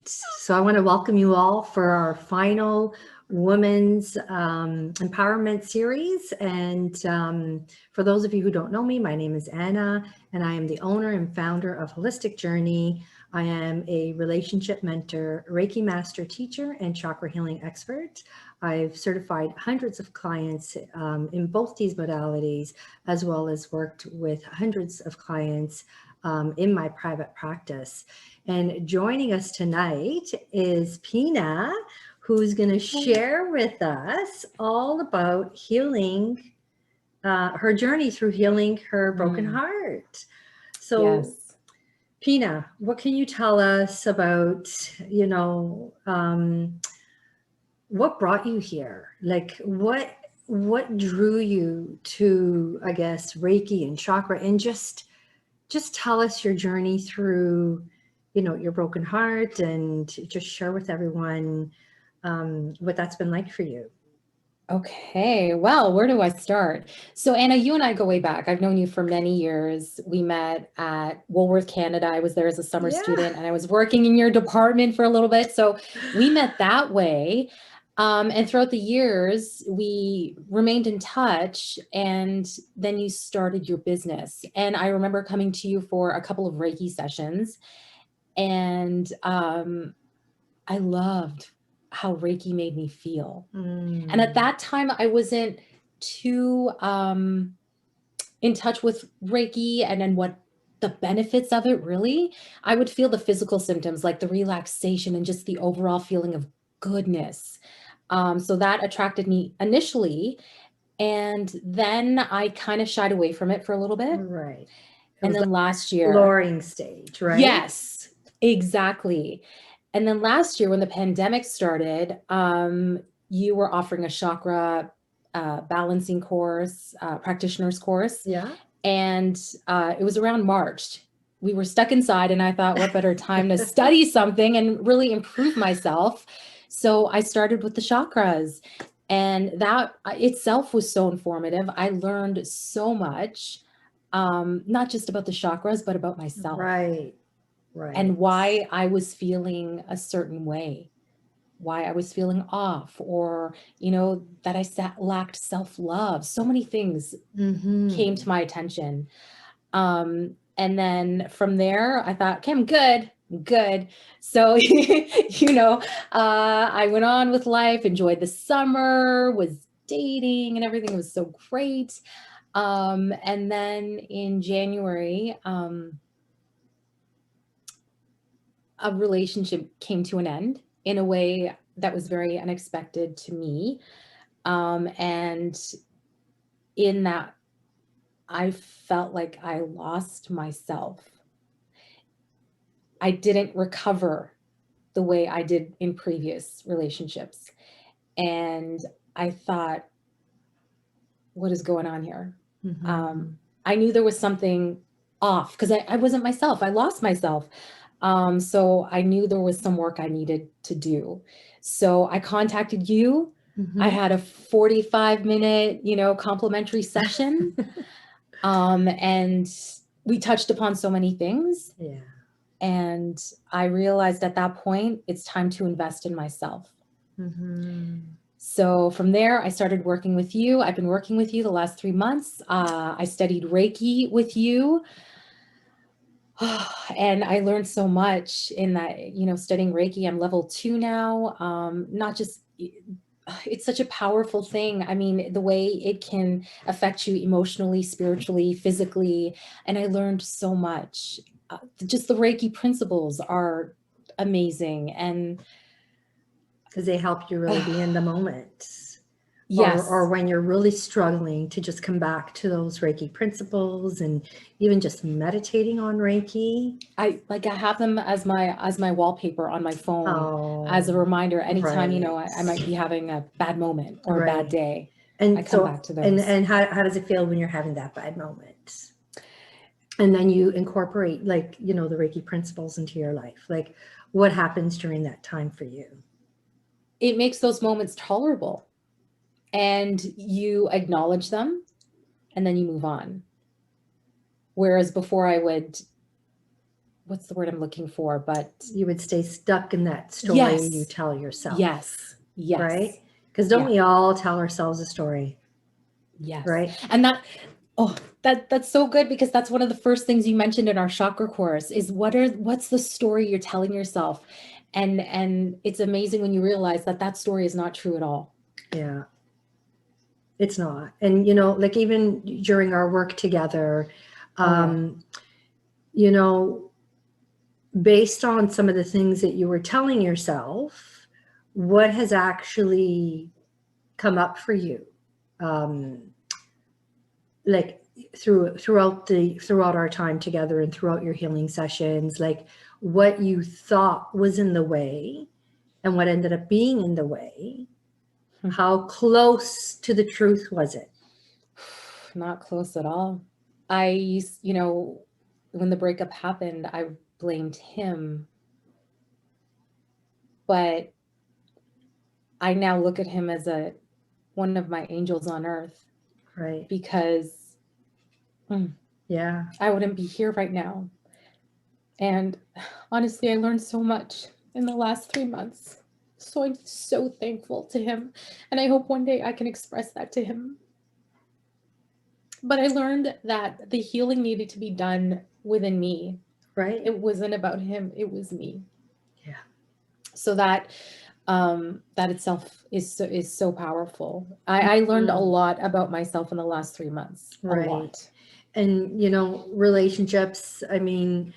So I want to welcome you all for our final Women's Empowerment Series. And for those of you who don't know me, my name is Anna, and I am the owner and founder of Holistic Journey. I am a relationship mentor, Reiki master teacher, and chakra healing expert. I've certified hundreds of clients in both these modalities, as well as worked with hundreds of clients in my private practice. And joining us tonight is Pina, who's going to share with us all about healing, her journey through healing her broken heart. So, Yes. Pina, what can you tell us about, what brought you here? Like, what drew you to, I guess, Reiki and Chakra, and just tell us your journey through, your broken heart, and just share with everyone what that's been like for you. Okay. Well, where do I start? So Anna, you and I go way back. I've known you for many years. We met at Woolworth, Canada. I was there as a summer student and I was working in your department for a little bit. So we met that way. And throughout the years, we remained in touch, and then you started your business. And I remember coming to you for a couple of Reiki sessions, and I loved how Reiki made me feel. And at that time, I wasn't too in touch with Reiki and then what the benefits of it really. I would feel the physical symptoms, like the relaxation and just the overall feeling of goodness. So that attracted me initially. And then I kind of shied away from it for a little bit. Right. And then last year, exploring stage, right? Yes, exactly. And then last year when the pandemic started, you were offering a chakra balancing course, practitioner's course. Yeah. And it was around March. We were stuck inside, and I thought, what better time to study something and really improve myself? So I started with the chakras, and that itself was so informative. I learned so much, not just about the chakras, but about myself. Right. Right. And why I was feeling a certain way, why I was feeling off, or, that I lacked self-love. So many things came to my attention. And then from there, I thought, okay, I'm good. So, I went on with life, enjoyed the summer, was dating and everything was so great. And then in January, a relationship came to an end in a way that was very unexpected to me. And in that, I felt like I lost myself. I didn't recover the way I did in previous relationships. And I thought, what is going on here? I knew there was something off because I wasn't myself. I lost myself. So I knew there was some work I needed to do. So I contacted you. I had a 45-minute, complimentary session. And we touched upon so many things. Yeah. And I realized at that point, it's time to invest in myself. So from there, I started working with you. I've been working with you the last 3 months. I studied Reiki with you. And I learned so much in that, studying Reiki. I'm level 2 now. Not just, it's such a powerful thing. I mean, the way it can affect you emotionally, spiritually, physically. And I learned so much. Just the Reiki principles are amazing. And because they help you really be in the moment. Yes. Or when you're really struggling to just come back to those Reiki principles, and even just meditating on Reiki. I have them as my wallpaper on my phone, as a reminder anytime, I might be having a bad moment or a bad day. And I come back to those. And how does it feel when you're having that bad moment? And then you incorporate the Reiki principles into your life. Like, what happens during that time for you? It makes those moments tolerable. And you acknowledge them, and then you move on. Whereas before I would what's the word I'm looking for? But you would stay stuck in that story you yes, tell yourself. yes, yes. Right? Because don't Yeah. we all tell ourselves a story? Yes. Right? And that's so good, because that's one of the first things you mentioned in our chakra course is what's the story you're telling yourself? And it's amazing when you realize that that story is not true at all. Yeah. It's not. And, you know, like even during our work together, you know, based on some of the things that you were telling yourself, what has actually come up for you? Like throughout our time together and throughout your healing sessions, like what you thought was in the way and what ended up being in the way, how close to the truth was it? Not close at all. You know, when the breakup happened, I blamed him, but I now look at him as one of my angels on earth, Right. because Yeah. I wouldn't be here right now. And honestly, I learned so much in the last 3 months. So I'm so thankful to him. And I hope one day I can express that to him. But I learned that the healing needed to be done within me. Right. It wasn't about him, it was me. Yeah. So that that itself is so powerful. I learned a lot about myself in the last 3 months. A Right. lot. And, you know, relationships, I mean,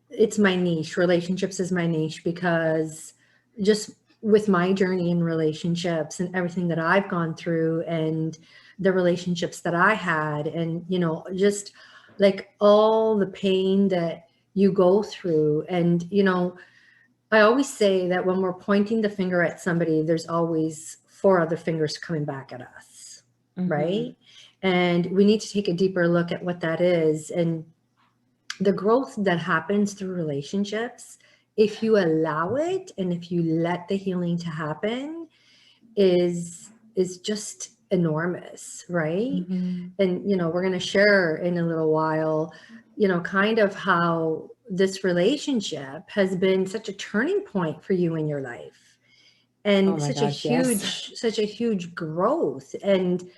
it's my niche. Relationships is my niche because just with my journey in relationships and everything that I've gone through and the relationships that I had, and, you know, just like all the pain that you go through. And, you know, I always say that when we're pointing the finger at somebody, there's always 4 other fingers coming back at us. Right. And we need to take a deeper look at what that is. And the growth that happens through relationships, if you allow it and if you let the healing to happen, is just enormous, right? And, you know, we're going to share in a little while, you know, kind of how this relationship has been such a turning point for you in your life, and Oh my gosh, yes. such a huge growth. And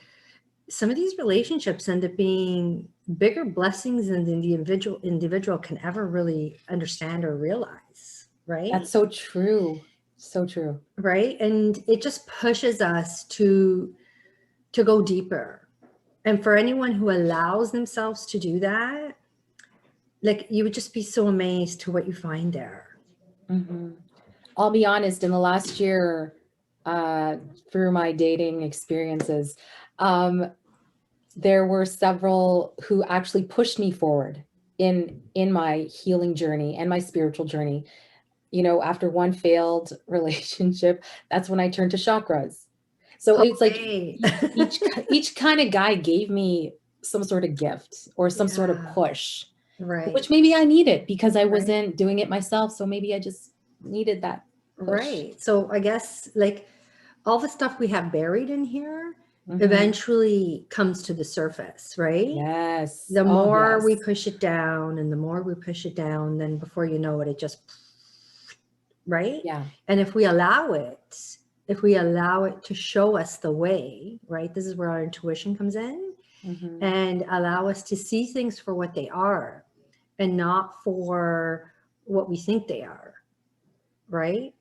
some of these relationships end up being bigger blessings than the individual can ever really understand or realize, right? That's so true. So true. Right. And it just pushes us to go deeper. And for anyone who allows themselves to do that, like, you would just be so amazed to what you find there. I'll be honest, in the last year, through my dating experiences, there were several who actually pushed me forward in my healing journey and my spiritual journey. You know, after one failed relationship, that's when I turned to chakras. So it's like Okay. each kind of guy gave me some sort of gift or some sort of Yeah. push, Right. which maybe I needed because I Right. wasn't doing it myself. So maybe I just needed that push. Right. So I guess like all the stuff we have buried in here eventually comes to the surface, right? Yes. The Oh, more we yes. push it down and the more we push it down, then before you know it, it just, right? Yeah. And if we allow it to show us the way, right? This is where our intuition comes in, and allow us to see things for what they are and not for what we think they are, right?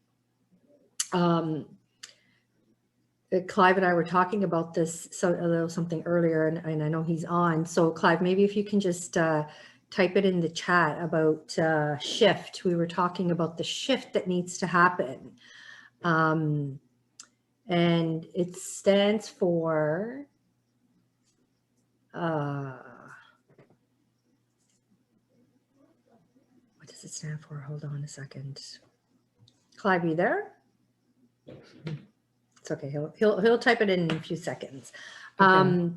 Clive and I were talking about this a little something earlier, and I know he's on. So Clive, maybe if you can just type it in the chat about shift. We were talking about the shift that needs to happen. And it stands for, what does it stand for? Hold on a second. Clive, you there? It's okay. He'll type it in a few seconds. Okay.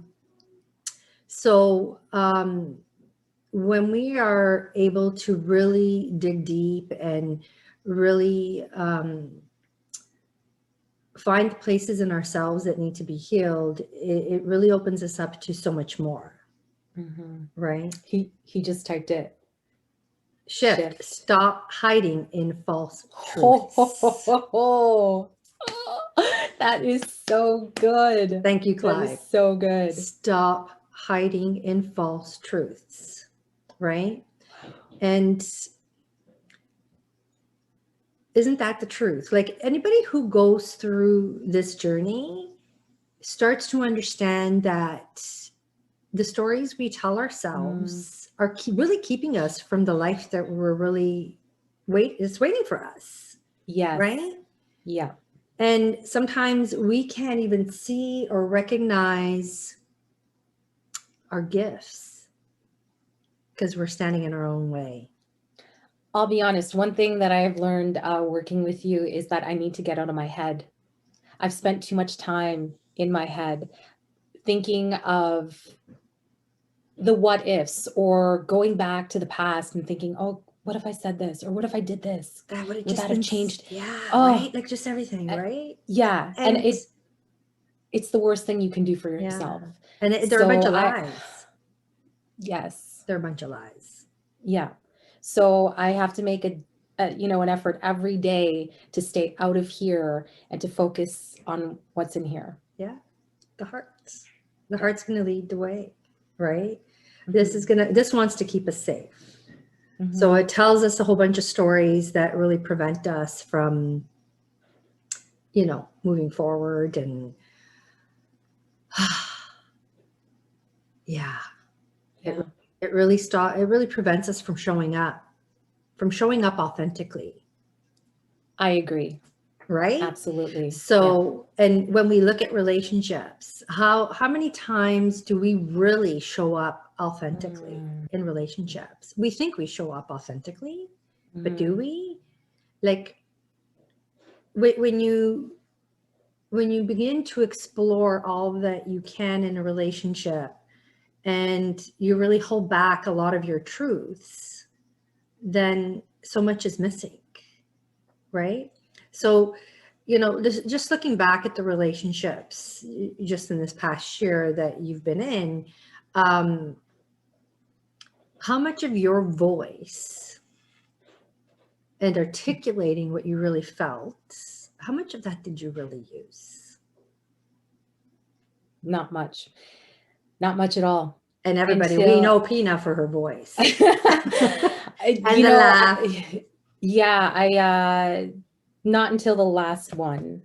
When we are able to really dig deep and really find places in ourselves that need to be healed, it really opens us up to so much more. Right? He just typed it. Shift. Stop hiding in false Ho, ho, ho, truths. ho, ho. That is so good. Thank you, That Clive. is so good. Stop hiding in false truths, right? And isn't that the truth? Like anybody who goes through this journey starts to understand that the stories we tell ourselves are really keeping us from the life that we're really waiting for us. Yes. Right? Yeah. And sometimes we can't even see or recognize our gifts because we're standing in our own way. I'll be honest. One thing that I've learned working with you is that I need to get out of my head. I've spent too much time in my head thinking of the what ifs or going back to the past and thinking, oh, what if I said this? Or what if I did this? That would Would that have changed? Yeah, Oh, right? Like just everything, right? Yeah. And it's the worst thing you can do for yourself. And they're a bunch of lies. Yes. They're a bunch of lies. Yeah. So I have to make an effort every day to stay out of here and to focus on what's in here. Yeah. The heart's going to lead the way, right? Mm-hmm. This wants to keep us safe. Mm-hmm. So it tells us a whole bunch of stories that really prevent us from, moving forward and yeah. It really prevents us from showing up authentically. I agree. Right? Absolutely. So, and when we look at relationships, how many times do we really show up authentically in relationships? We think we show up authentically, but do we? Like when you begin to explore all that you can in a relationship and you really hold back a lot of your truths, then so much is missing, right? So, just looking back at the relationships just in this past year that you've been in, how much of your voice and articulating what you really felt, how much of that did you really use? Not much. Not much at all. And everybody, we know Pina for her voice. And the laugh. Not until the last one.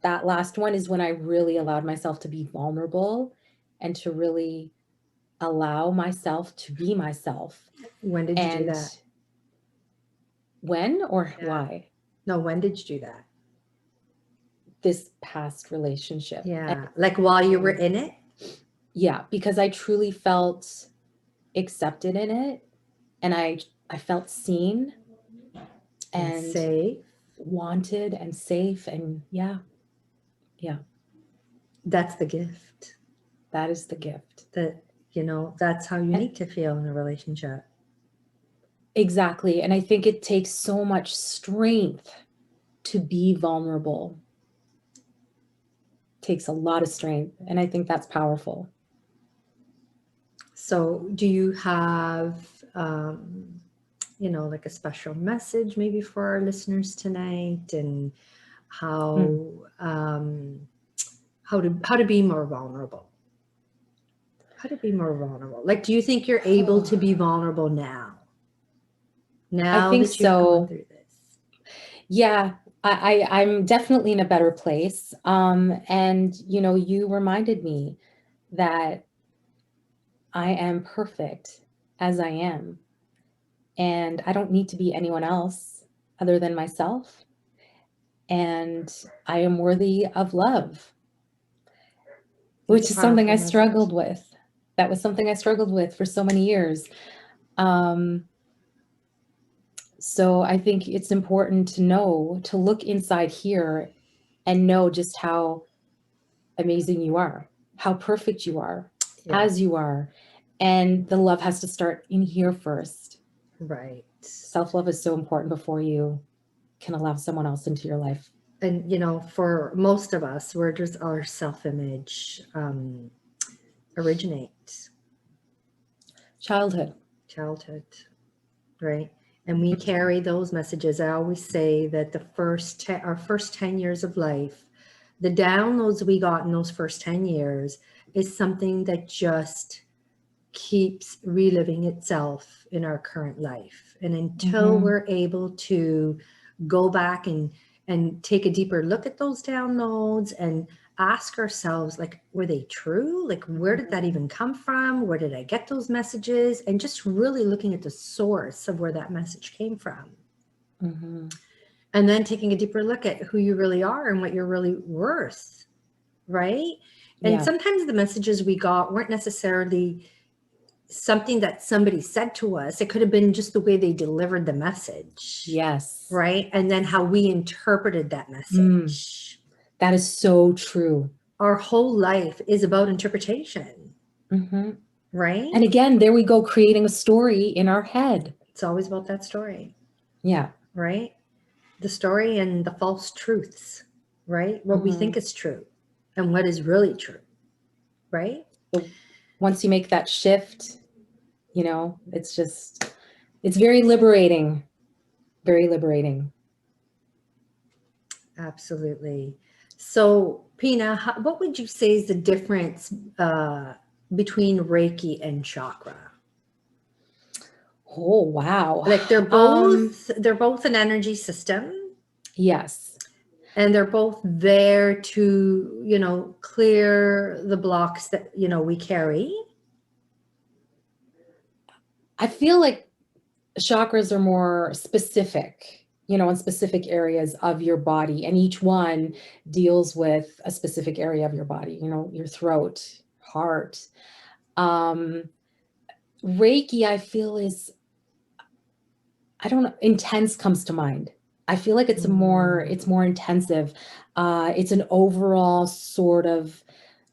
That last one is when I really allowed myself to be vulnerable and to really allow myself to be myself. When did you do that? When or why? No, when did you do that? This past relationship. Yeah, like while you were in it? Yeah, because I truly felt accepted in it, and I felt seen and safe, wanted and safe, and yeah. That's the gift. That is the gift. That's how you need to feel in a relationship. Exactly, and I think it takes so much strength to be vulnerable. It takes a lot of strength, and I think that's powerful. So do you have, like a special message maybe for our listeners tonight, and how to be more vulnerable? How to be more vulnerable? Like, do you think you're able to be vulnerable now? Now I think that you've gone through this. Yeah, I'm definitely in a better place. And you reminded me that I am perfect as I am. And I don't need to be anyone else other than myself. And I am worthy of love, which is something I struggled with. That was something I struggled with for so many years. So I think it's important to look inside here and know just how amazing you are, how perfect you are, as you are. And the love has to start in here first. Right. Self-love is so important before you can allow someone else into your life. And, for most of us, where does our self-image originate? Childhood. right? And we carry those messages. I always say that our first 10 years of life, the downloads we got in those first 10 years is something that just keeps reliving itself in our current life. And until we're able to go back and take a deeper look at those downloads and ask ourselves, like, were they true? Like, where did that even come from? Where did I get those messages? And just really looking at the source of where that message came from. And then taking a deeper look at who you really are and what you're really worth, right? And sometimes the messages we got weren't necessarily something that somebody said to us. It could have been just the way they delivered the message. Yes. Right. And then how we interpreted that message. That is so true. Our whole life is about interpretation. Right. And again, there we go, creating a story in our head. It's always about that story. Yeah. Right. The story and the false truths, right? What we think is true and what is really true. Right. Once you make that shift, you know, it's very liberating. Very liberating. Absolutely. So, Pina, what would you say is the difference between Reiki and chakra? Oh, wow. Like they're both an energy system. Yes. And they're both there to, you know, clear the blocks that, you know, we carry. I feel like chakras are more specific, you know, in specific areas of your body, and each one deals with a specific area of your body, you know, your throat, heart. Reiki, I feel I don't know, intense comes to mind. I feel like it's more intensive. It's an overall sort of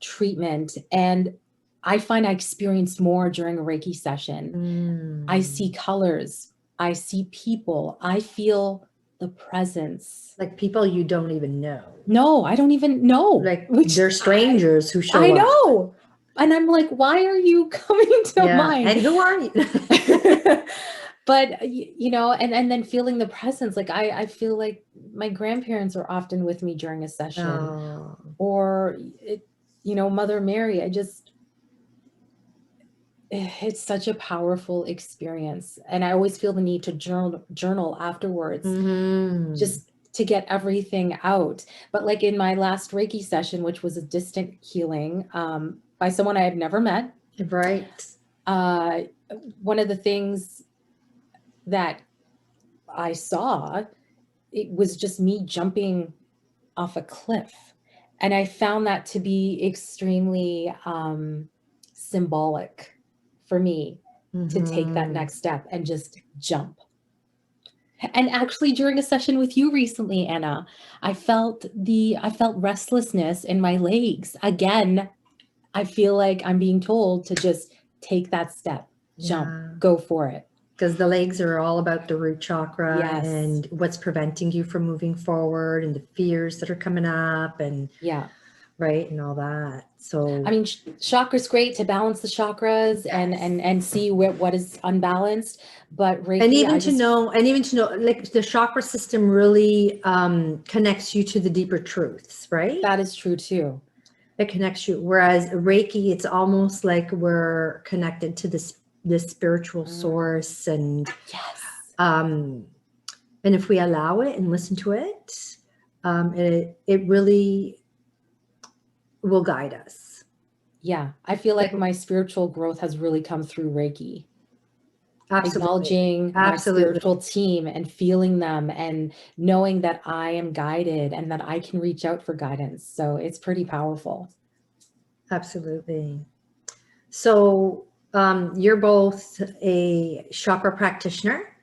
treatment. And I find I experience more during a Reiki session. I see colors. I see people. I feel the presence. Like people you don't even know. No, I don't even know. Like they're strangers who show up. I know. And I'm like, why are you coming to mind? And who are you? But, you know, and then feeling the presence, like I feel like my grandparents are often with me during a session, or, you know, Mother Mary. It's such a powerful experience. And I always feel the need to journal afterwards, just to get everything out. But like in my last Reiki session, which was a distant healing by someone I had never met. Right. One of the things that I saw, it was just me jumping off a cliff. And I found that to be extremely symbolic for me to take that next step and just jump. And actually during a session with you recently, Anna, I felt restlessness in my legs. Again, I feel like I'm being told to just take that step, jump, go for it. Because the legs are all about the root chakra. Yes. And what's preventing you from moving forward and the fears that are coming up and right, and all that. So I mean, chakra's great to balance the chakras and see what is unbalanced, but Reiki, and even to know, like the chakra system really connects you to the deeper truths, right? That is true too. It connects you. Whereas Reiki, it's almost like we're connected to this spiritual source, and and if we allow it and listen to it, it really will guide us. Yeah, I feel like my spiritual growth has really come through Reiki. Absolutely. Acknowledging my spiritual team and feeling them and knowing that I am guided and that I can reach out for guidance. So it's pretty powerful. Absolutely. So you're both a chakra practitioner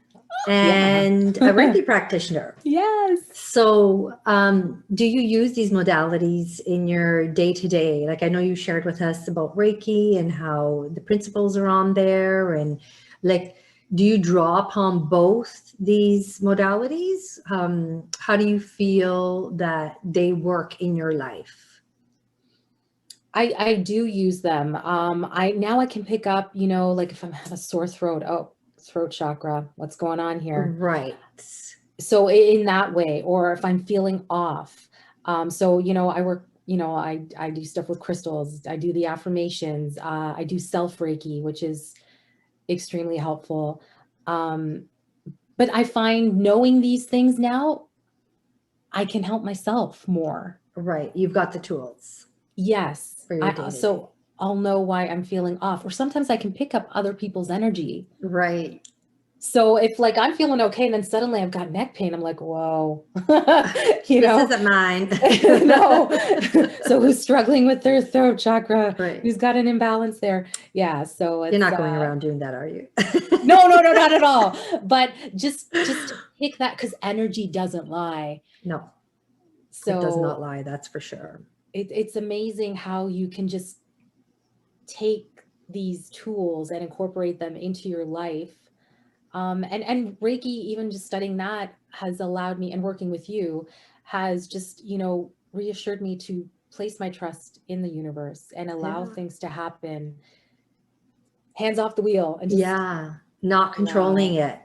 and a Reiki practitioner. Yes. So do you use these modalities in your day-to-day? Like I know you shared with us about Reiki and how the principles are on there, and like, do you draw upon both these modalities? How do you feel that they work in your life? I do use them. Now I can pick up, you know, like if I'm having a sore throat, oh, throat chakra, what's going on here? Right. So in that way, or if I'm feeling off. So, you know, I work, you know, I do stuff with crystals. I do the affirmations. I do self Reiki, which is extremely helpful. But I find knowing these things now, I can help myself more. Right. You've got the tools. Yes. For your day-to-day. So I'll know why I'm feeling off, or sometimes I can pick up other people's energy. Right. So if like I'm feeling okay, and then suddenly I've got neck pain, I'm like, whoa, you This know, isn't mine. no. So who's struggling with their throat chakra? Right. Who's got an imbalance there? Yeah. So it's, You're not going around doing that, are you? no, not at all. But just to pick that, because energy doesn't lie. No, So it does not lie. That's for sure. It's amazing how you can just take these tools and incorporate them into your life. And Reiki, even just studying that has allowed me, and working with you has just, you know, reassured me to place my trust in the universe and allow things to happen. Hands off the wheel, and just not controlling it.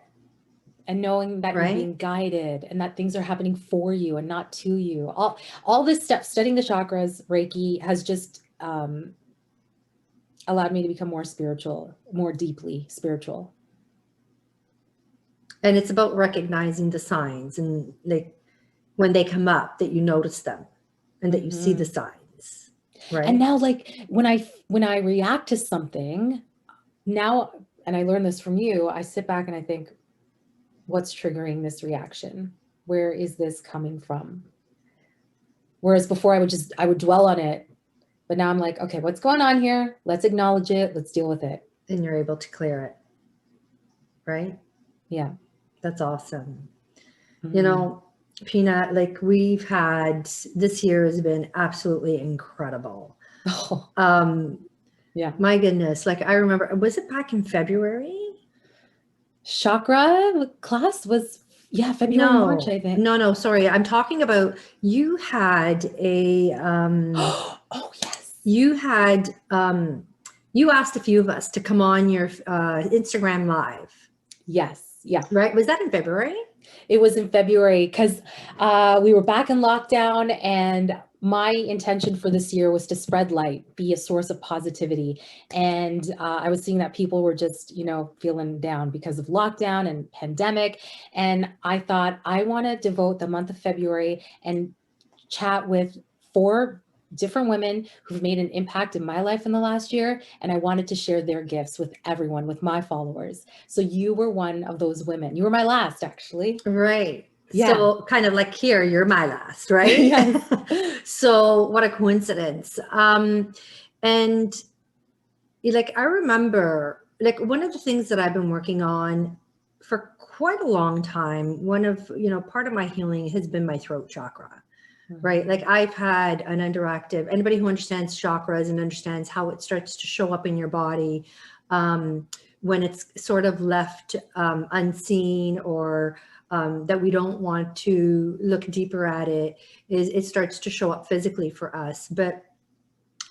And knowing that you're being guided, and that things are happening for you and not to you. All this stuff, studying the chakras, Reiki, has just allowed me to become more spiritual, more deeply spiritual. And it's about recognizing the signs, and like when they come up, that you notice them and that you see the signs. Right. And now, like when I react to something now, and I learned this from you, I sit back and I think, what's triggering this reaction? Where is this coming from? Whereas before I would dwell on it, but now I'm like, okay, what's going on here? Let's acknowledge it. Let's deal with it. And you're able to clear it. Right? Yeah. That's awesome. You know, Pina, like we've had, this year has been absolutely incredible. Yeah. My goodness. Like I remember, was it back in February? Chakra class was, February, March, I think. No, sorry. I'm talking about, you had a, oh yes. You had, you asked a few of us to come on your Instagram live. Yes. Yeah. Right. Was that in February? It was in February, because we were back in lockdown, and my intention for this year was to spread light, be a source of positivity. And I was seeing that people were just, you know, feeling down because of lockdown and pandemic. And I thought, I want to devote the month of February and chat with 4 different women who've made an impact in my life in the last year. And I wanted to share their gifts with everyone, with my followers. So you were one of those women. You were my last, actually. Right. Yeah. So kind of like, here, you're my last, right? Yes. So what a coincidence. And like, I remember, like, one of the things that I've been working on for quite a long time, one of, you know, part of my healing has been my throat chakra. Right. Like I've had an underactive, anybody who understands chakras and understands how it starts to show up in your body, when it's sort of left unseen, or that we don't want to look deeper at it, is it starts to show up physically for us. But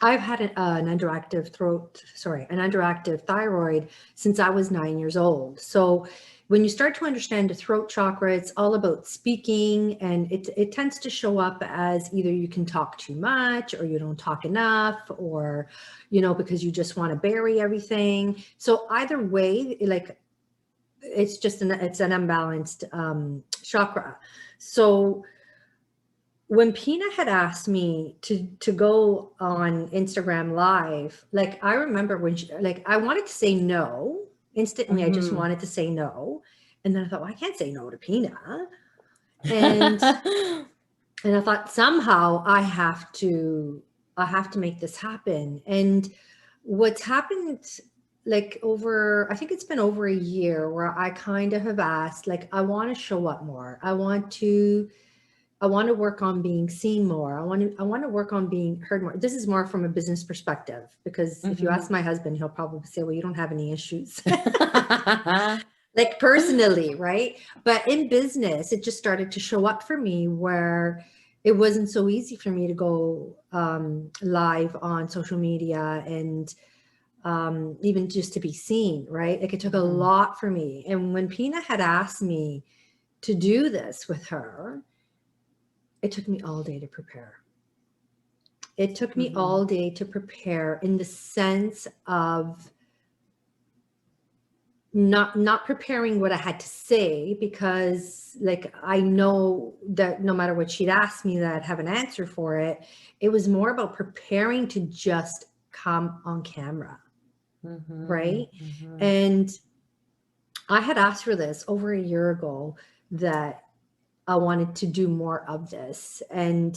I've had an underactive thyroid since I was 9 years old. So when you start to understand the throat chakra, it's all about speaking, and it tends to show up as either you can talk too much, or you don't talk enough, or, you know, because you just want to bury everything. So either way, like it's just it's an unbalanced chakra. So when Pina had asked me to go on Instagram live, like I remember when like I wanted to say no instantly. I just wanted to say no. And then I thought, well, I can't say no to Pina. And and I thought, somehow I have to make this happen. And what's happened, like I think it's been over a year, where I kind of have asked, like, I want to show up more. I want to work on being seen more. I want to work on being heard more. This is more from a business perspective, because if you ask my husband, he'll probably say, well, you don't have any issues. Like personally, right? But in business, it just started to show up for me, where it wasn't so easy for me to go live on social media and even just to be seen, right? Like it took a lot for me. And when Pina had asked me to do this with her, it took me all day to prepare. It took me all day to prepare in the sense of not preparing what I had to say, because like I know that no matter what she'd ask me, that I'd have an answer for it. It was more about preparing to just come on camera, right? And I had asked for this over a year ago, that I wanted to do more of this. And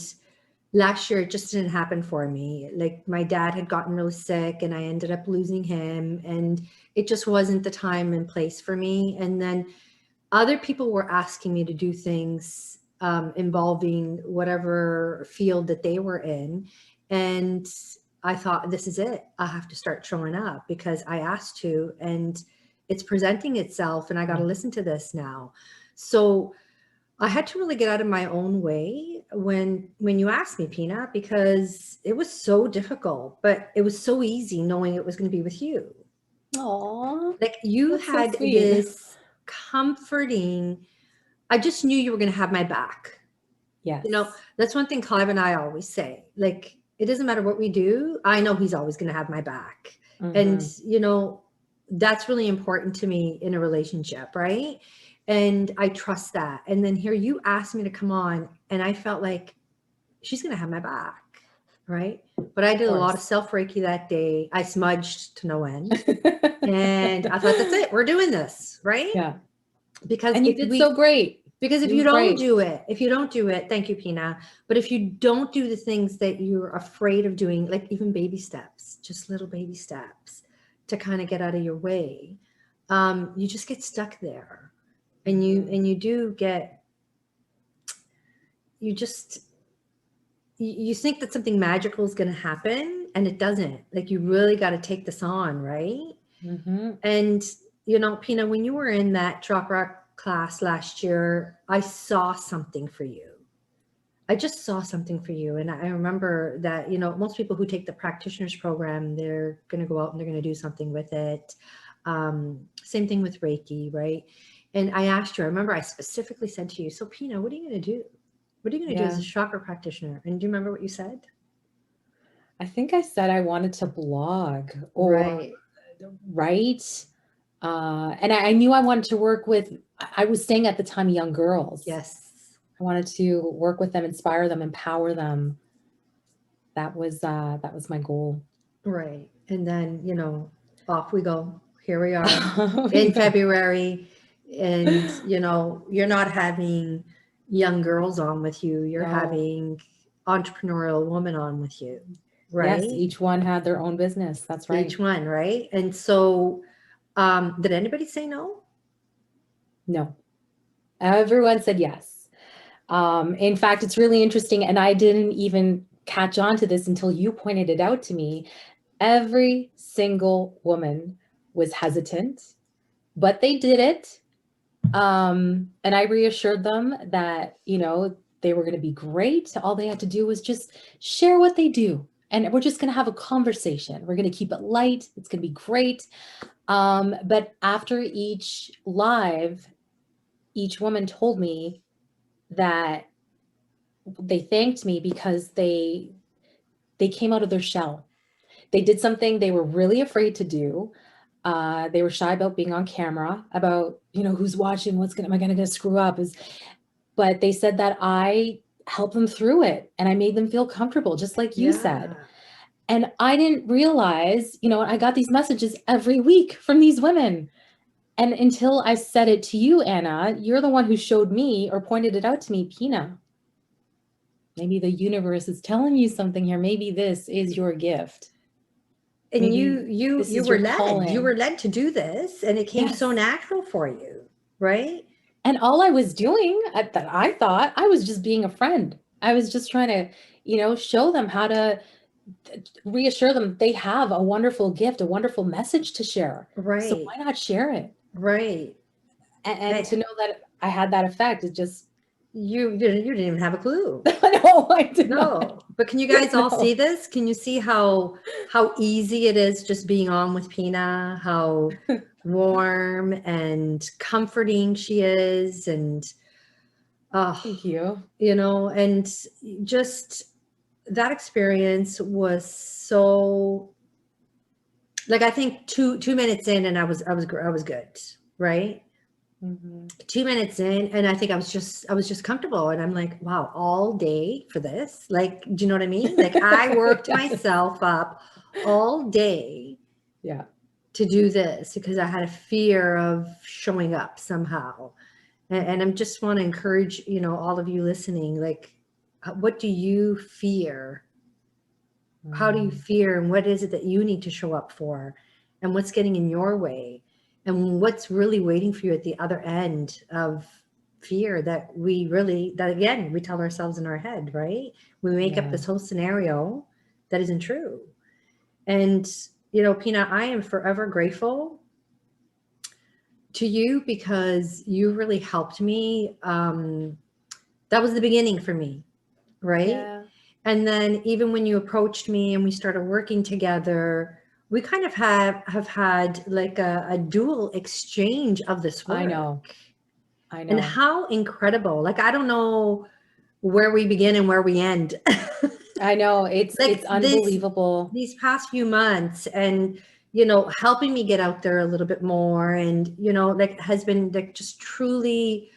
last year it just didn't happen for me. Like my dad had gotten really sick and I ended up losing him, and it just wasn't the time and place for me. And then other people were asking me to do things involving whatever field that they were in. And I thought, this is it. I have to start showing up because I asked to, and it's presenting itself, and I got to listen to this now. So I had to really get out of my own way when you asked me, Pina, because it was so difficult, but it was so easy knowing it was going to be with you. Aww. Like you had this comforting, I just knew you were going to have my back. Yes. You know, that's one thing Clive and I always say, like, it doesn't matter what we do. I know he's always going to have my back. And, you know, that's really important to me in a relationship. Right. And I trust that. And then here you asked me to come on, and I felt like she's going to have my back. Right. But I did a lot of self Reiki that day. I smudged to no end. And I thought, that's it. We're doing this. Right. Yeah. Because and you did so great. Because if you don't do it, thank you, Pina. But if you don't do the things that you're afraid of doing, like even baby steps, just little baby steps to kind of get out of your way, you just get stuck there. And you do get, you think that something magical is going to happen, and it doesn't. Like you really got to take this on, right? And, you know, Pina, when you were in that chakra class last year, I saw something for you. I just saw something for you. And I remember that, you know, most people who take the practitioner's program, they're going to go out and they're going to do something with it. Same thing with Reiki, right? And I asked you, I remember I specifically said to you, so Pina, what are you going to do? What are you going to do as a chakra practitioner? And do you remember what you said? I think I said I wanted to blog or write. And I knew I wanted to work with, I was saying at the time, young girls. Yes. I wanted to work with them, inspire them, empower them. That was my goal. Right. And then, you know, off we go. Here we are in February. And, you know, you're not having young girls on with you. You're having entrepreneurial women on with you. Right. Yes. Each one had their own business. That's right. Each one. Right. And so, did anybody say no? No. Everyone said yes. In fact, it's really interesting. And I didn't even catch on to this until you pointed it out to me. Every single woman was hesitant, but they did it. And I reassured them that, you know, they were going to be great. All they had to do was just share what they do. And we're just going to have a conversation. We're going to keep it light. It's going to be great. But after each live, each woman told me that they thanked me because they came out of their shell. They did something they were really afraid to do. They were shy about being on camera, about, you know, who's watching, am I going to screw up? But they said that I helped them through it and I made them feel comfortable, just like you said. And I didn't realize, you know, I got these messages every week from these women. And until I said it to you, Anna, you're the one who showed me or pointed it out to me, Pina. Maybe the universe is telling you something here. Maybe this is your gift. And Maybe you were led. You were led to do this, and it came so natural for you, right? And all I was doing, I thought I was just being a friend. I was just trying to, you know, show them how to reassure them they have a wonderful gift, a wonderful message to share. Right. So why not share it? Right. And to know that I had that effect, it just You didn't even have a clue. No, I did not. No, but can you guys all No. see this? Can you see how easy it is just being on with Pina? How warm and comforting she is, and Thank you. you know, and just that experience was so, like, I think two minutes in and I was good, right? Mm-hmm. 2 minutes in and I think I was just comfortable, and I'm like, wow, all day for this? Like, do you know what I mean? Like, I worked Yes. myself up all day Yeah. to do this because I had a fear of showing up somehow. And I just want to encourage, you know, all of you listening, like, what do you fear? How do you fear, and what is it that you need to show up for, and what's getting in your way, and what's really waiting for you at the other end of fear that again we tell ourselves in our head, right? We make up this whole scenario that isn't true. And you know, Pina, I am forever grateful to you because you really helped me. That was the beginning for me, right? Yeah. And then even when you approached me and we started working together, we kind of have had like a dual exchange of this work. I know. And how incredible. Like, I don't know where we begin and where we end. I know. It's Like, it's unbelievable. These past few months, and you know, helping me get out there a little bit more, and you know, like, has been like just truly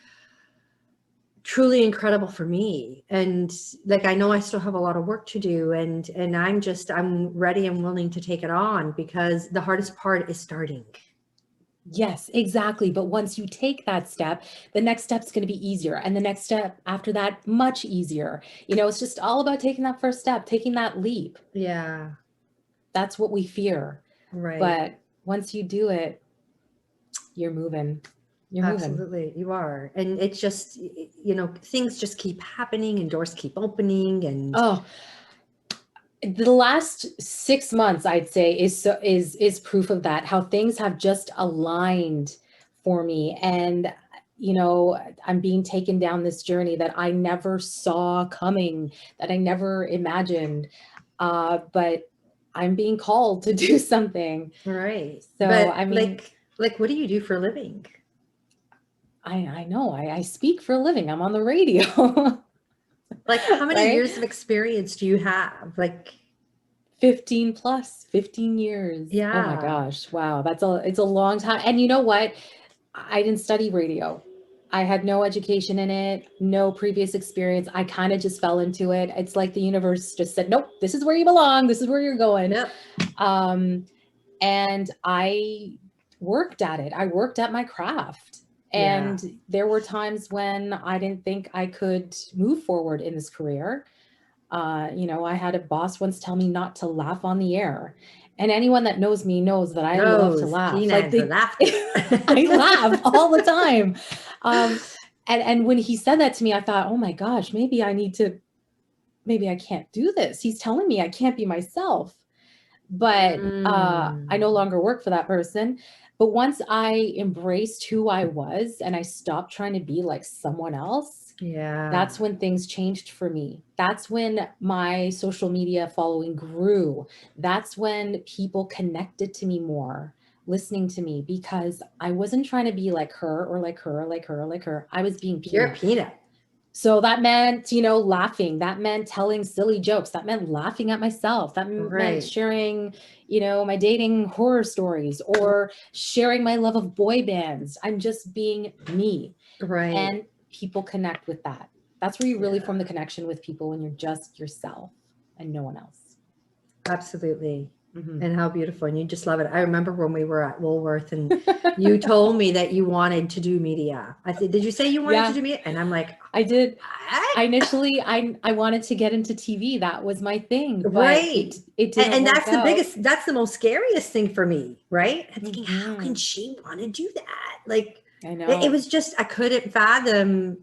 incredible for me. And like, I know I still have a lot of work to do, and I'm ready and willing to take it on, because the hardest part is starting. Yes, exactly. But once you take that step, the next step's going to be easier. And the next step after that, much easier. You know, it's just all about taking that first step, taking that leap. Yeah. That's what we fear. Right. But once you do it, you're moving. You're Absolutely, you are. And it's just, you know, things just keep happening and doors keep opening. And the last 6 months, I'd say, is proof of that, how things have just aligned for me. And you know, I'm being taken down this journey that I never saw coming, that I never imagined. But I'm being called to do something. Right. So, But I mean, like, what do you do for a living? I know I speak for a living. I'm on the radio. Like, how many Right? years of experience do you have? Like, 15 plus, 15 years. yeah. Oh my gosh. Wow. It's a long time. And you know what? I didn't study radio. I had no education in it, no previous experience. I kind of just fell into it. It's like the universe just said, nope, this is where you belong. This is where you're going. Yep. And I worked at it. I worked at my craft. And there were times when I didn't think I could move forward in this career. You know, I had a boss once tell me not to laugh on the air. And anyone that knows me knows that I love to laugh. Pina Like and laughter. I laugh all the time. And when he said that to me, I thought, oh my gosh, maybe I can't do this. He's telling me I can't be myself. But I no longer work for that person. But once I embraced who I was and I stopped trying to be like someone else, that's when things changed for me. That's when my social media following grew. That's when people connected to me more, listening to me, because I wasn't trying to be like her or like her or like her or like her. I was being Pina. You're Pina. So that meant, you know, laughing. That meant telling silly jokes. That meant laughing at myself. That meant sharing, you know, my dating horror stories, or sharing my love of boy bands. I'm just being me. Right. And people connect with that. That's where you really form the connection with people, when you're just yourself and no one else. Absolutely. And how beautiful. And you just love it. I remember when we were at Woolworth and you told me that you wanted to do media. I said, did you say you wanted to do media? And I'm like, I did. Initially, I wanted to get into TV. That was my thing. But right. It didn't and work that's out. that's the most scariest thing for me. Right. I'm thinking, how can she want to do that? Like, I know. It was just, I couldn't fathom,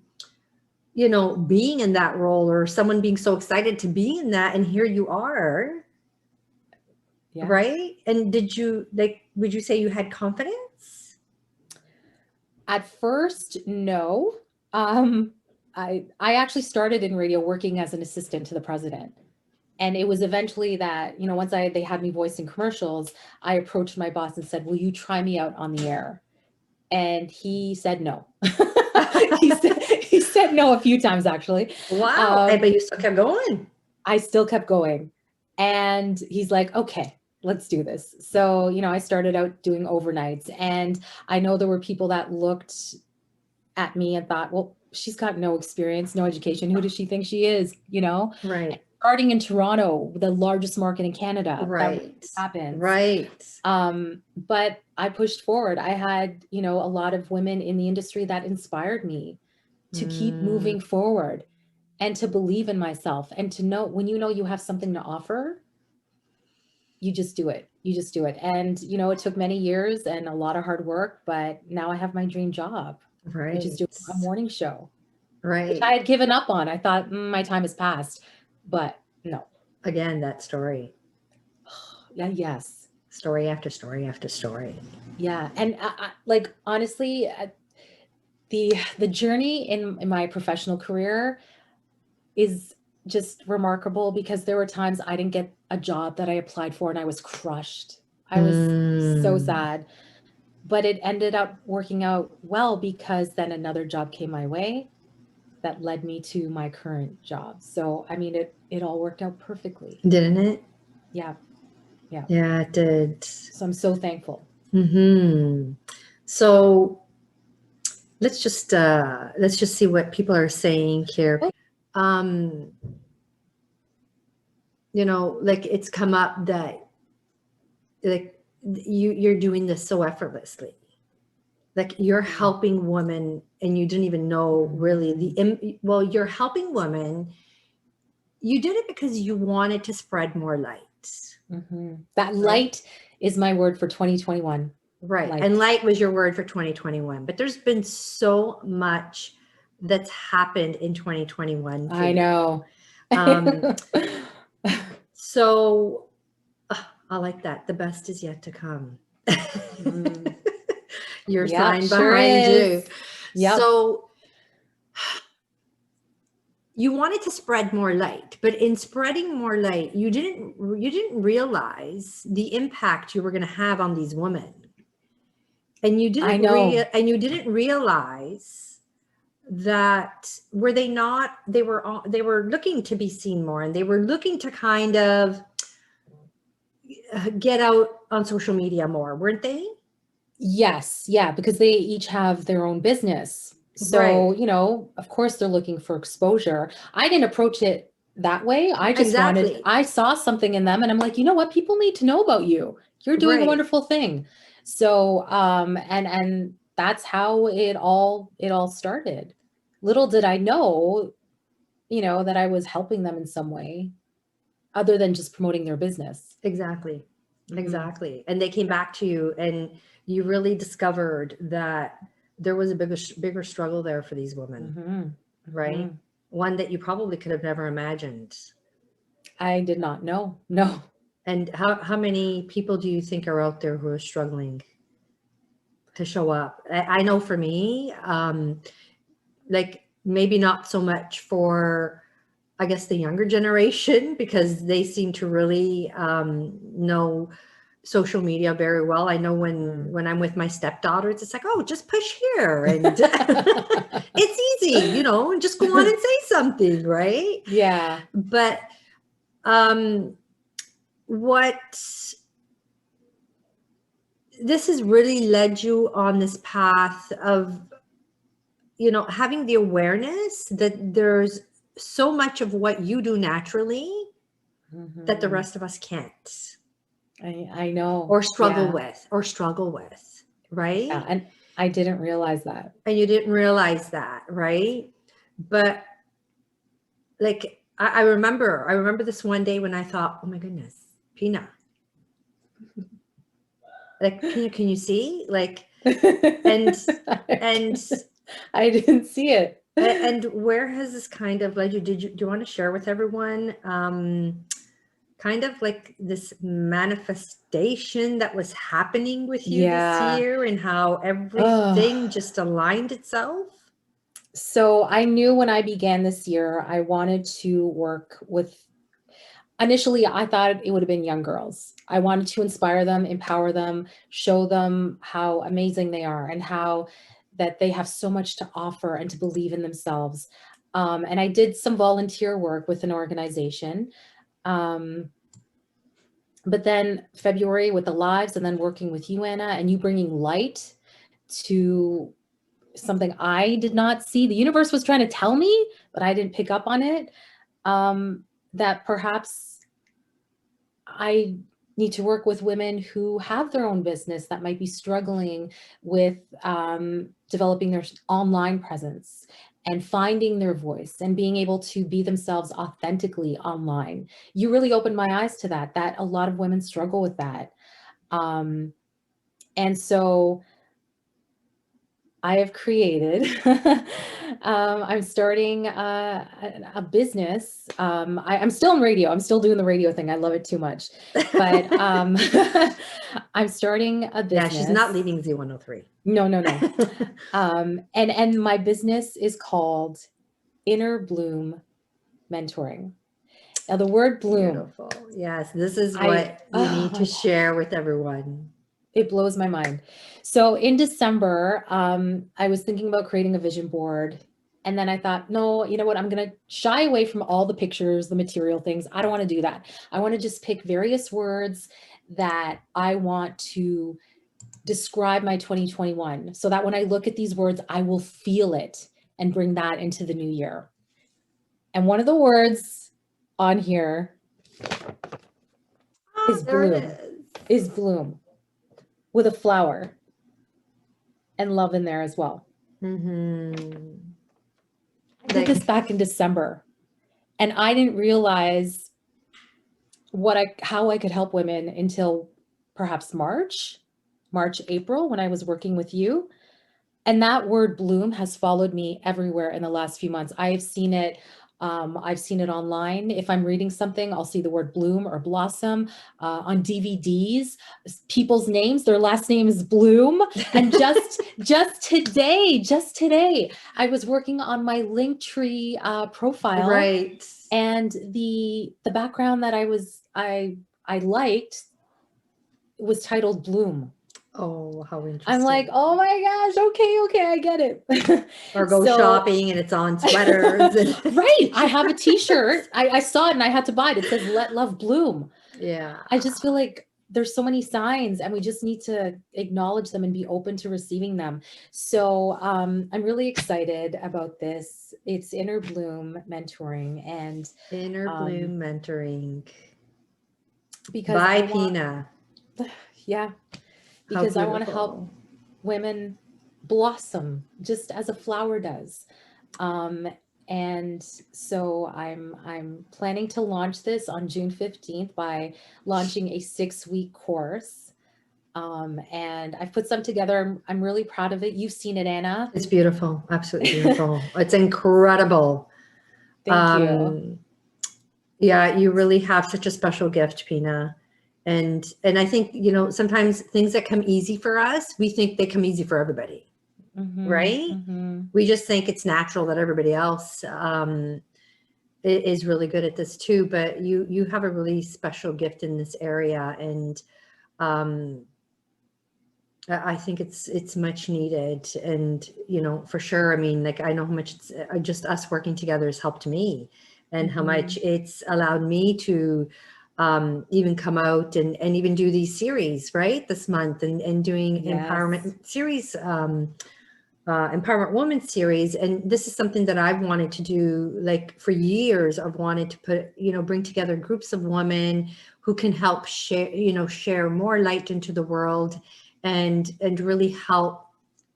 you know, being in that role, or someone being so excited to be in that. And here you are. Yeah. Right. And would you say you had confidence? At first, no. I actually started in radio working as an assistant to the president. And it was eventually that, once they had me voiced in commercials, I approached my boss and said, will you try me out on the air? And he said no. he said no a few times, actually. Wow. But you still kept going. I still kept going. And he's like, okay, let's do this. So, I started out doing overnights, and I know there were people that looked at me and thought, well, she's got no experience, no education. Who does she think she is? Right. Starting in Toronto, the largest market in Canada. Right. That happens. Right. But I pushed forward. I had, a lot of women in the industry that inspired me to keep moving forward and to believe in myself, and to know when you have something to offer, you just do it. You just do it. And, it took many years and a lot of hard work, but now I have my dream job, Right. which is doing a morning show. Right. Which I had given up on. I thought my time has passed, but no. Again, that story. Yeah. Yes. Story after story after story. Yeah. And honestly, the journey in my professional career is just remarkable, because there were times I didn't get a job that I applied for and I was crushed. I was so sad, but it ended up working out well, because then another job came my way that led me to my current job. So, I mean, it all worked out perfectly. Didn't it? Yeah. Yeah. Yeah, it did. So I'm so thankful. So let's just see what people are saying here. Like it's come up that like you're doing this so effortlessly. Like you're helping women and you didn't even know really you're helping women. You did it because you wanted to spread more light. That light is my word for 2021. Right. Light. And light was your word for 2021. But there's been so much that's happened in 2021. I know. So I like that. The best is yet to come. Your sign behind you. Yep. So you wanted to spread more light, but in spreading more light, you didn't realize the impact you were going to have on these women. And you didn't didn't realize that they were looking to be seen more, and they were looking to kind of get out on social media more, weren't they? Yes. Yeah. Because they each have their own business. So, of course they're looking for exposure. I didn't approach it that way. I just I saw something in them and I'm like, you know what? People need to know about you. You're doing a wonderful thing. So, and that's how it all started. Little did I know, that I was helping them in some way other than just promoting their business. Exactly. And they came back to you and you really discovered that there was a bigger struggle there for these women, right? One that you probably could have never imagined. I did not know. No. And how many people do you think are out there who are struggling to show up? I know for me, like maybe not so much for, I guess, the younger generation, because they seem to really know social media very well. I know when I'm with my stepdaughters, it's like, oh, just push here and it's easy, and just go on and say something, right? Yeah. But what this has really led you on this path of, having the awareness that there's so much of what you do naturally that the rest of us can't. I know. Or struggle with, right? Yeah, and I didn't realize that. And you didn't realize that, right? But like, I remember this one day when I thought, oh my goodness, Pina. Like, Pina, can you see? Like, and I didn't see it. And where has this kind of led you? Do you want to share with everyone kind of like this manifestation that was happening with you this year, and how everything just aligned itself? So I knew when I began this year, I wanted to work with, initially, I thought it would have been young girls. I wanted to inspire them, empower them, show them how amazing they are and how that they have so much to offer and to believe in themselves. And I did some volunteer work with an organization. Um, but then February with the lives, and then working with you, Anna, and you bringing light to something I did not see. The universe was trying to tell me, but I didn't pick up on it. That perhaps I need to work with women who have their own business that might be struggling with developing their online presence and finding their voice and being able to be themselves authentically online. You really opened my eyes to that a lot of women struggle with that. Um, and so I have created, I'm starting a business. I'm still in radio. I'm still doing the radio thing. I love it too much. But I'm starting a business. Yeah, she's not leaving Z103. No. And my business is called Inner Bloom Mentoring. Now the word bloom. Beautiful. Yes, this is what you need to share with everyone. It blows my mind. So in December, I was thinking about creating a vision board. And then I thought, no, you know what? I'm going to shy away from all the pictures, the material things. I don't want to do that. I want to just pick various words that I want to describe my 2021 so that when I look at these words, I will feel it and bring that into the new year. And one of the words on here is bloom. Is bloom. With a flower and love in there as well. Mm-hmm. I did this back in December, and I didn't realize how I could help women until perhaps March, April, when I was working with you. And that word bloom has followed me everywhere in the last few months. I've seen it online. If I'm reading something, I'll see the word bloom or blossom on DVDs. People's names, their last name is Bloom. And just today, I was working on my Linktree profile. Right. And the background that I liked was titled Bloom. Oh, how interesting. I'm like, oh my gosh, okay, I get it. Or go shopping and it's on sweaters. Right. I have a t-shirt. I saw it and I had to buy it. It says, let love bloom. Yeah. I just feel like there's so many signs and we just need to acknowledge them and be open to receiving them. So I'm really excited about this. It's Inner Bloom Mentoring and Inner Bloom Mentoring. Because by Pina. Yeah. Because I want to help women blossom just as a flower does. And so I'm planning to launch this on June 15th by launching a 6-week course. And I've put some together. I'm really proud of it. You've seen it, Anna. It's beautiful. Absolutely beautiful. It's incredible. Thank you. Yeah, you really have such a special gift, Pina. And I think, sometimes things that come easy for us, we think they come easy for everybody, right? We just think it's natural that everybody else is really good at this too. But you have a really special gift in this area, and I think it's much needed. And for sure, I mean, like, I know how much just us working together has helped me, and how much it's allowed me to even come out and even do these series right this month, and doing empowerment series, Empowerment Woman series. And this is something that I've wanted to do, like, for years. I've wanted to bring together groups of women who can help share more light into the world, and really help,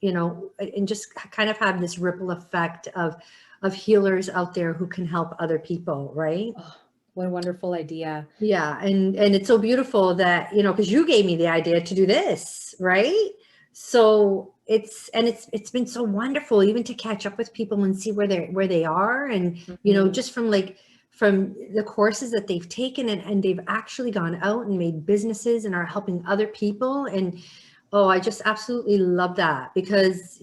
and just kind of have this ripple effect of healers out there who can help other people, right? Oh, what a wonderful idea. Yeah. And it's so beautiful that, because you gave me the idea to do this, right? So it's been so wonderful even to catch up with people and see where they are. And, just from the courses that they've taken, and they've actually gone out and made businesses and are helping other people. And, oh, I just absolutely love that, because,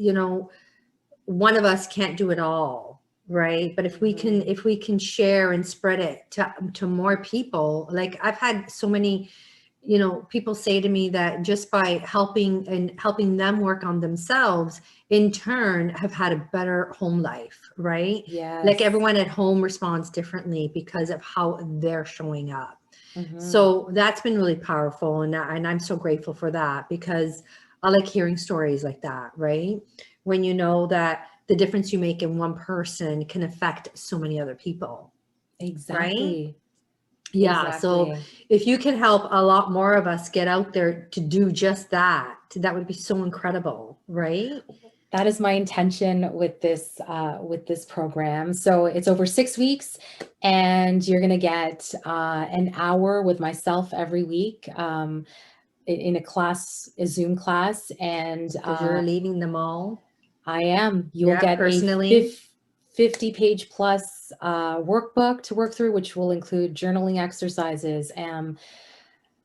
one of us can't do it all, right? But if we can share and spread it to more people, like I've had so many, people say to me that just by helping them work on themselves, in turn have had a better home life, right? Yes. Like everyone at home responds differently because of how they're showing up. Mm-hmm. So that's been really powerful. And I'm so grateful for that, because I like hearing stories like that, right? When you know that the difference you make in one person can affect so many other people. Exactly. Right? Yeah. Exactly. So if you can help a lot more of us get out there to do just that, that would be so incredible, right? That is my intention with this program. So it's over 6 weeks, and you're going to get an hour with myself every week in a Zoom class. And Because you're leaving them all. I am. You'll get personally. a 50-page plus workbook to work through, which will include journaling exercises and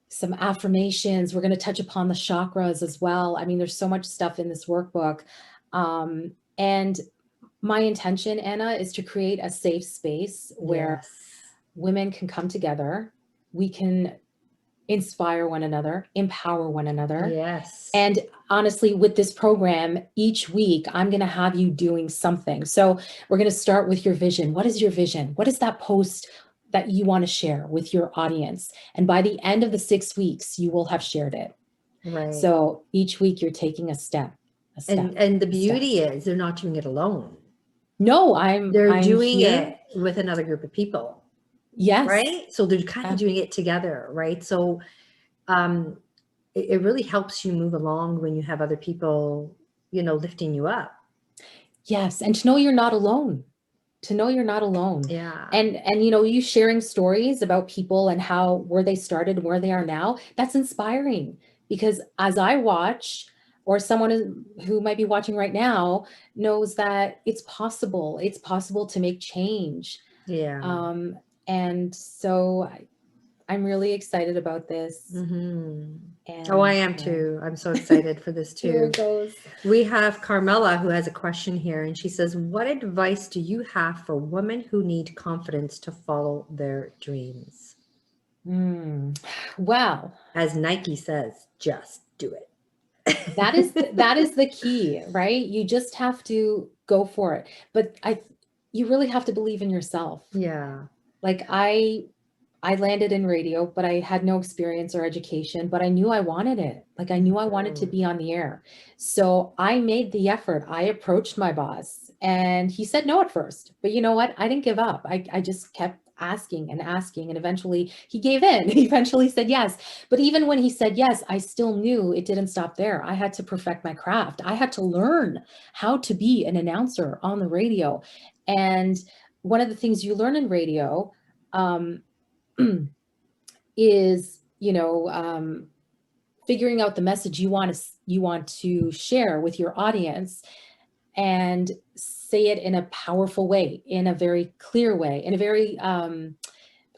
some affirmations. We're going to touch upon the chakras as well. I mean, there's so much stuff in this workbook. And my intention, Anna, is to create a safe space where women can come together. We can inspire one another, empower one another. Yes. And honestly, with this program, each week, I'm going to have you doing something. So we're going to start with your vision. What is your vision? What is that post that you want to share with your audience? And by the end of the 6 weeks, you will have shared it. Right. So each week you're taking a step. And the beauty is they're not doing it alone. No, they're I'm doing here. it with another group of people. Yes. Right. So they're kind of doing it together. Right. So it really helps you move along when you have other people, lifting you up. Yes. And to know you're not alone. Yeah. And you sharing stories about people and where they started and where they are now, that's inspiring, because as I watch, or someone who might be watching right now knows that it's possible to make change. Yeah. And so I'm really excited about this. Mm-hmm. And I am too. I'm so excited for this too. Here it goes. We have Carmela who has a question here, and she says, what advice do you have for women who need confidence to follow their dreams? Well, as Nike says, just do it. that is the key, right? You just have to go for it. But you really have to believe in yourself. Yeah. Like I landed in radio, but I had no experience or education, but I knew I wanted it. Like I knew I wanted to be on the air. So I made the effort. I approached my boss, and he said no at first, but you know what? I didn't give up. I just kept asking, and eventually he gave in. He eventually said yes. But even when he said yes, I still knew it didn't stop there. I had to perfect my craft. I had to learn how to be an announcer on the radio. And one of the things you learn in radio, is figuring out the message you want to share with your audience, and say it in a powerful way, in a very clear way, in a very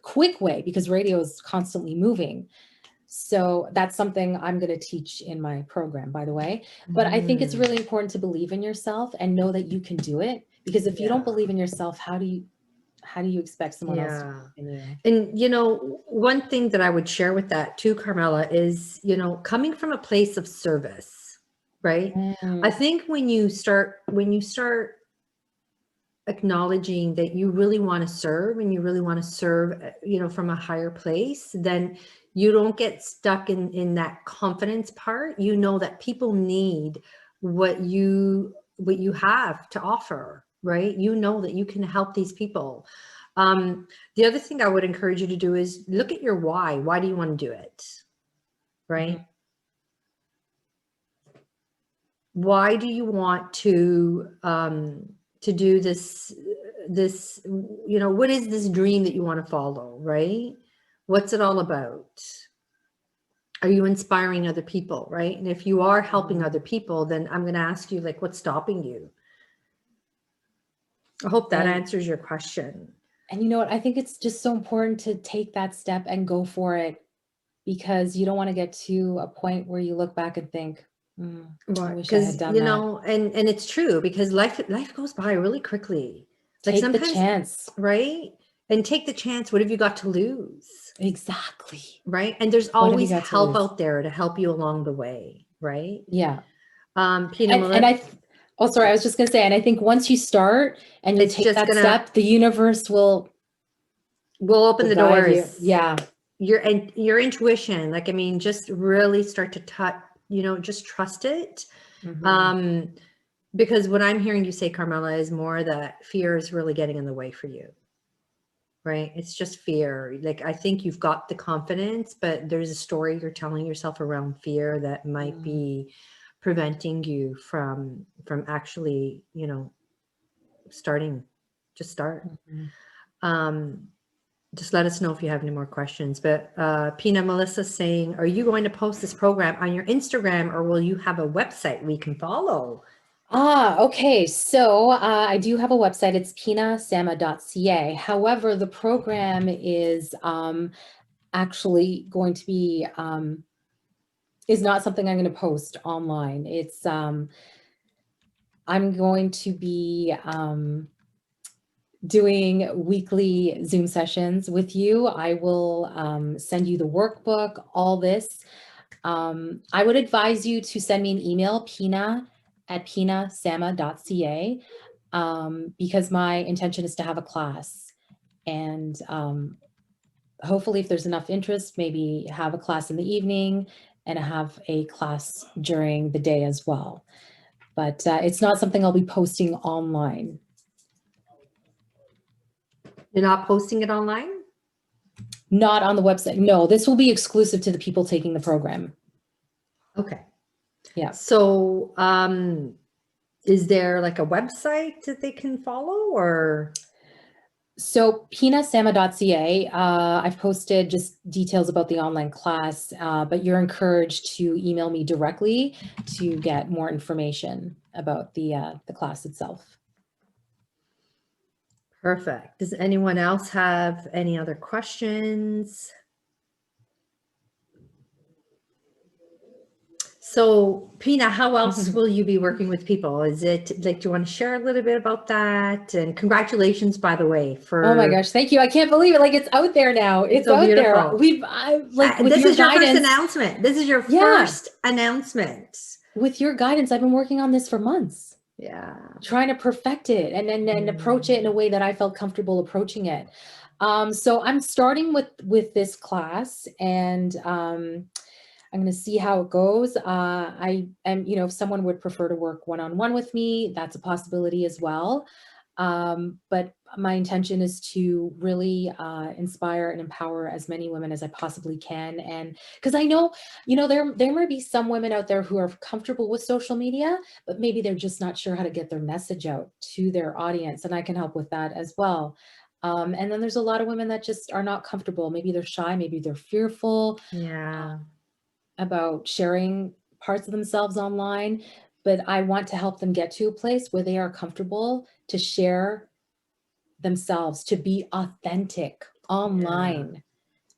quick way, because radio is constantly moving. So that's something I'm going to teach in my program, by the way. But I think it's really important to believe in yourself and know that you can do it, because if you don't believe in yourself, how do you expect someone else to believe in you? And, one thing that I would share with that too, Carmela, is, coming from a place of service, right? I think when you start acknowledging that you really want to serve, and you really want to serve, from a higher place, then you don't get stuck in that confidence part. You know that people need what you have to offer, right? You know that you can help these people. The other thing I would encourage you to do is look at your why. Why do you want to do it? Right? Why do you want to do this, what is this dream that you want to follow, right? What's it all about? Are you inspiring other people, right? And if you are helping other people, then I'm going to ask you, like, what's stopping you? I hope that answers your question. And you know what? I think it's just so important to take that step and go for it, because you don't want to get to a point where you look back and think, I wish I had Because, done that. and it's true, because life goes by really quickly. Like Take the sometimes, chance. right? And take the chance. What have you got to lose? Exactly. Right? And there's What have you always got to help lose? out there to help you along the way, right? Yeah. Pina, Oh, sorry, I was just going to say, and I think once you start and you it's take just that gonna step, the universe will open the guide you. doors. Yeah. Your intuition, like, I mean, just really start to touch, just trust it. Because what I'm hearing you say, Carmela, is more that fear is really getting in the way for you. Right? It's just fear. Like, I think you've got the confidence, but there's a story you're telling yourself around fear that might be preventing you from actually, starting. Just start. Just let us know if you have any more questions. But Pina, Melissa's saying, are you going to post this program on your Instagram, or will you have a website we can follow? Okay. So I do have a website. It's pinasama.ca. However, the program is actually going to be is not something I'm going to post online. It's I'm going to be doing weekly Zoom sessions with you. I will send you the workbook, all this. I would advise you to send me an email, pina@pinasama.ca, because my intention is to have a class. And hopefully, if there's enough interest, maybe have a class in the evening and have a class during the day as well. But it's not something I'll be posting online. You're not posting it online? Not on the website. No, this will be exclusive to the people taking the program. Okay. Yeah. So, is there like a website that they can follow, or? So pinasama.ca, I've posted just details about the online class, but you're encouraged to email me directly to get more information about the class itself. Perfect. Does anyone else have any other questions? So, Pina, how else will you be working with people? Is it like, do you want to share a little bit about that? And congratulations, by the way, for. Oh my gosh, thank you. I can't believe it. Like, it's out there now. It's so out beautiful. there. With this your is your guidance, first announcement. This is your first announcement. With your guidance, I've been working on this for months. Yeah. Trying to perfect it and then approach it in a way that I felt comfortable approaching it. So I'm starting with this class, and I'm going to see how it goes. I am, if someone would prefer to work one-on-one with me, that's a possibility as well. But my intention is to really inspire and empower as many women as I possibly can. And because I know, there may be some women out there who are comfortable with social media, but maybe they're just not sure how to get their message out to their audience. And I can help with that as well. And then there's a lot of women that just are not comfortable. Maybe they're shy, maybe they're fearful. Yeah. About sharing parts of themselves online, but I want to help them get to a place where they are comfortable to share themselves, to be authentic online.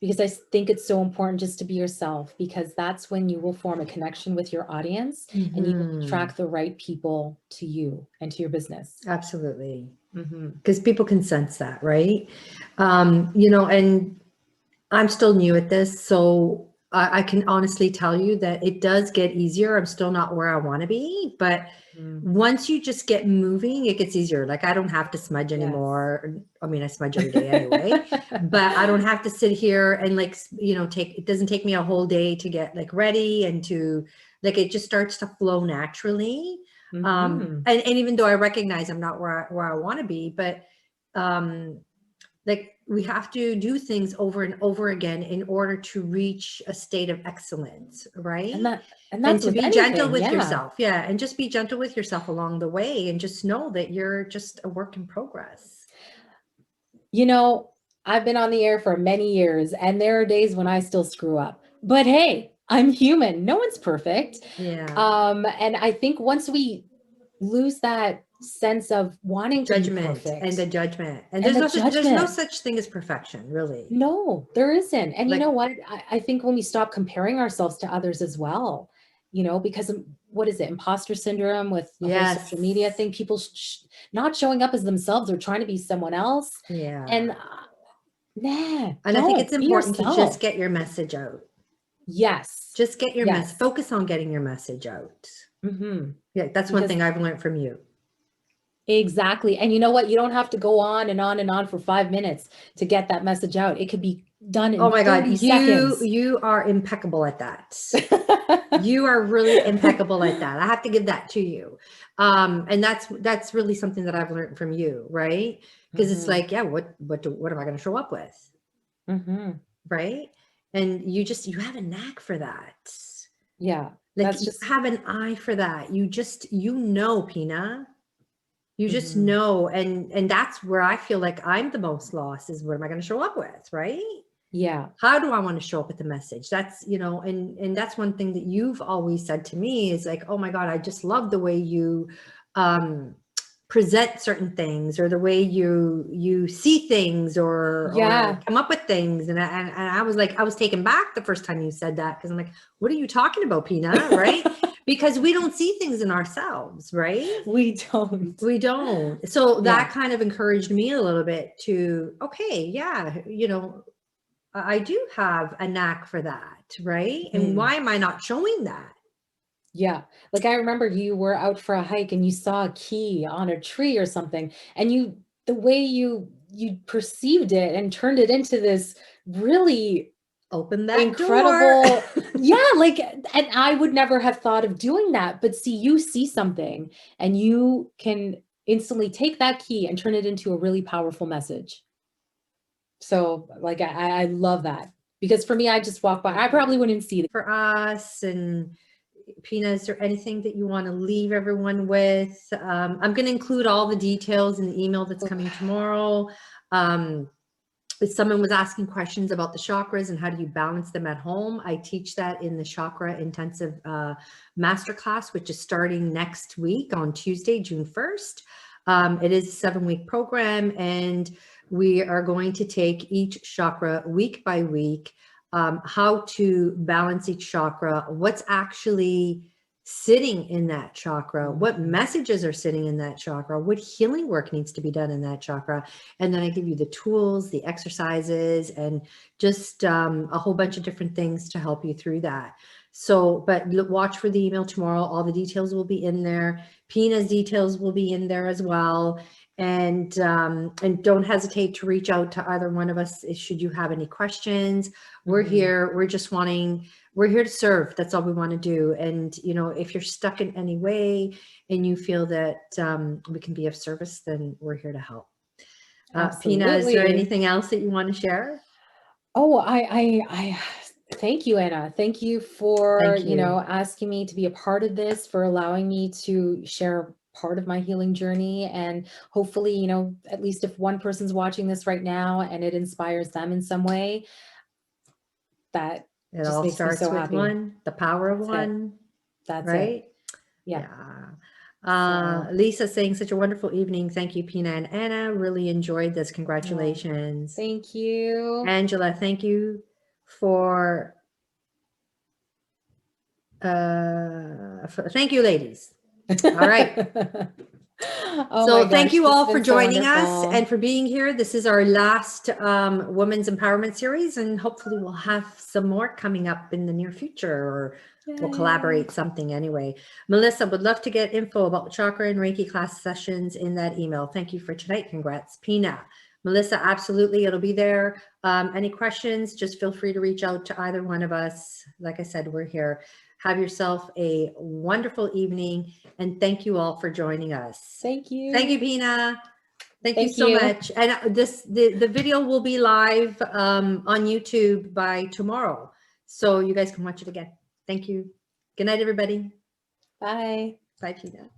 Because I think it's so important just to be yourself, because that's when you will form a connection with your audience and you will attract the right people to you and to your business. Absolutely. Because people can sense that, right? And I'm still new at this, so I can honestly tell you that it does get easier. I'm still not where I want to be, but once you just get moving, it gets easier. Like, I don't have to smudge anymore. I mean, I smudge every day anyway, but I don't have to sit here and it doesn't take me a whole day to get ready and to it just starts to flow naturally. And even though I recognize I'm not where I want to be, but we have to do things over and over again in order to reach a state of excellence, right? And to be gentle with yourself. Yeah. And just be gentle with yourself along the way, and just know that you're just a work in progress. I've been on the air for many years, and there are days when I still screw up, but hey, I'm human. No one's perfect. Yeah. And I think once we lose that sense of wanting judgment to be perfect and the judgment, and there's no such thing as perfection, really. No, there isn't. And you know what? I think when we stop comparing ourselves to others as well, you know, because what is it? Imposter syndrome with the whole Yes. social media thing, people not showing up as themselves or trying to be someone else. Yeah. And nah, And I think it's be important to yourself. just get your message out. Yes. Just get your Yes. message, focus on getting your message out. Mm-hmm. Yeah, that's one thing I've learned from you. Exactly. And you know what? You don't have to go on and on and on for 5 minutes to get that message out. It could be done in Oh my 30 God, seconds. you are impeccable at that. You are really impeccable at that. I have to give that to you. And that's really something that I've learned from you, right? Because it's like, yeah, what am I going to show up with? Right? And you have a knack for that. Yeah. Like That's just, you have an eye for that. You know, Pina. You just know, and that's where I feel like I'm the most lost, is what am I going to show up with, right? yeah. How do I want to show up with the message? That's, you know, and that's one thing that you've always said to me is like, oh my God, I just love the way you present certain things, or the way you see things, or come up with things. And I was like, I was taken back the first time you said that, because I'm like, what are you talking about, Pina? Right? Because we don't see things in ourselves, right? We don't. So that kind of encouraged me a little bit to, okay, yeah, you know, I do have a knack for that, right? And why am I not showing that? Yeah. Like I remember you were out for a hike and you saw a key on a tree or something, and the way you perceived it and turned it into this really incredible door. yeah, like, and I would never have thought of doing that, but see, you see something and you can instantly take that key and turn it into a really powerful message. So like I love that, because for me, I just walk by, I probably wouldn't see that. For us. And Pina, is there anything that you want to leave everyone with? I'm going to include all the details in the email that's coming tomorrow. Someone was asking questions about the chakras and how do you balance them at home. I teach that in the Chakra Intensive Masterclass, which is starting next week on Tuesday, June 1st. It is a 7-week program, and we are going to take each chakra week by week, how to balance each chakra, what's actually sitting in that chakra, what messages are sitting in that chakra, what healing work needs to be done in that chakra. And then I give you the tools, the exercises, and just a whole bunch of different things to help you through that. So, but watch for the email tomorrow. All the details will be in there. Pina's details will be in there as well. And don't hesitate to reach out to either one of us should you have any questions. We're here. We're here to serve. That's all we want to do. And, you know, if you're stuck in any way and you feel that we can be of service, then we're here to help. Pina, is there anything else that you want to share? Oh, I thank you, Anna. Thank you for, you know, asking me to be a part of this, for allowing me to share part of my healing journey. And hopefully, you know, at least if one person's watching this right now and it inspires them in some way, that it just all makes starts me so with happy. one, the power of one. That's right? it. Yeah. Lisa saying, such a wonderful evening. Thank you, Pina and Anna. Really enjoyed this. Congratulations. Thank you. Angela, thank you for thank you, ladies. All right. So thank you all for joining us and for being here. This is our last Women's Empowerment Series, and hopefully we'll have some more coming up in the near future, or we'll collaborate something anyway. Melissa, would love to get info about Chakra and Reiki class sessions in that email. Thank you for tonight. Congrats, Pina. Melissa, absolutely, it'll be there. Any questions, just feel free to reach out to either one of us. Like I said, we're here. Have yourself a wonderful evening, and thank you all for joining us. Thank you. Thank you, Pina. Thank you so much. And the video will be live on YouTube by tomorrow, so you guys can watch it again. Thank you. Good night, everybody. Bye. Bye, Pina.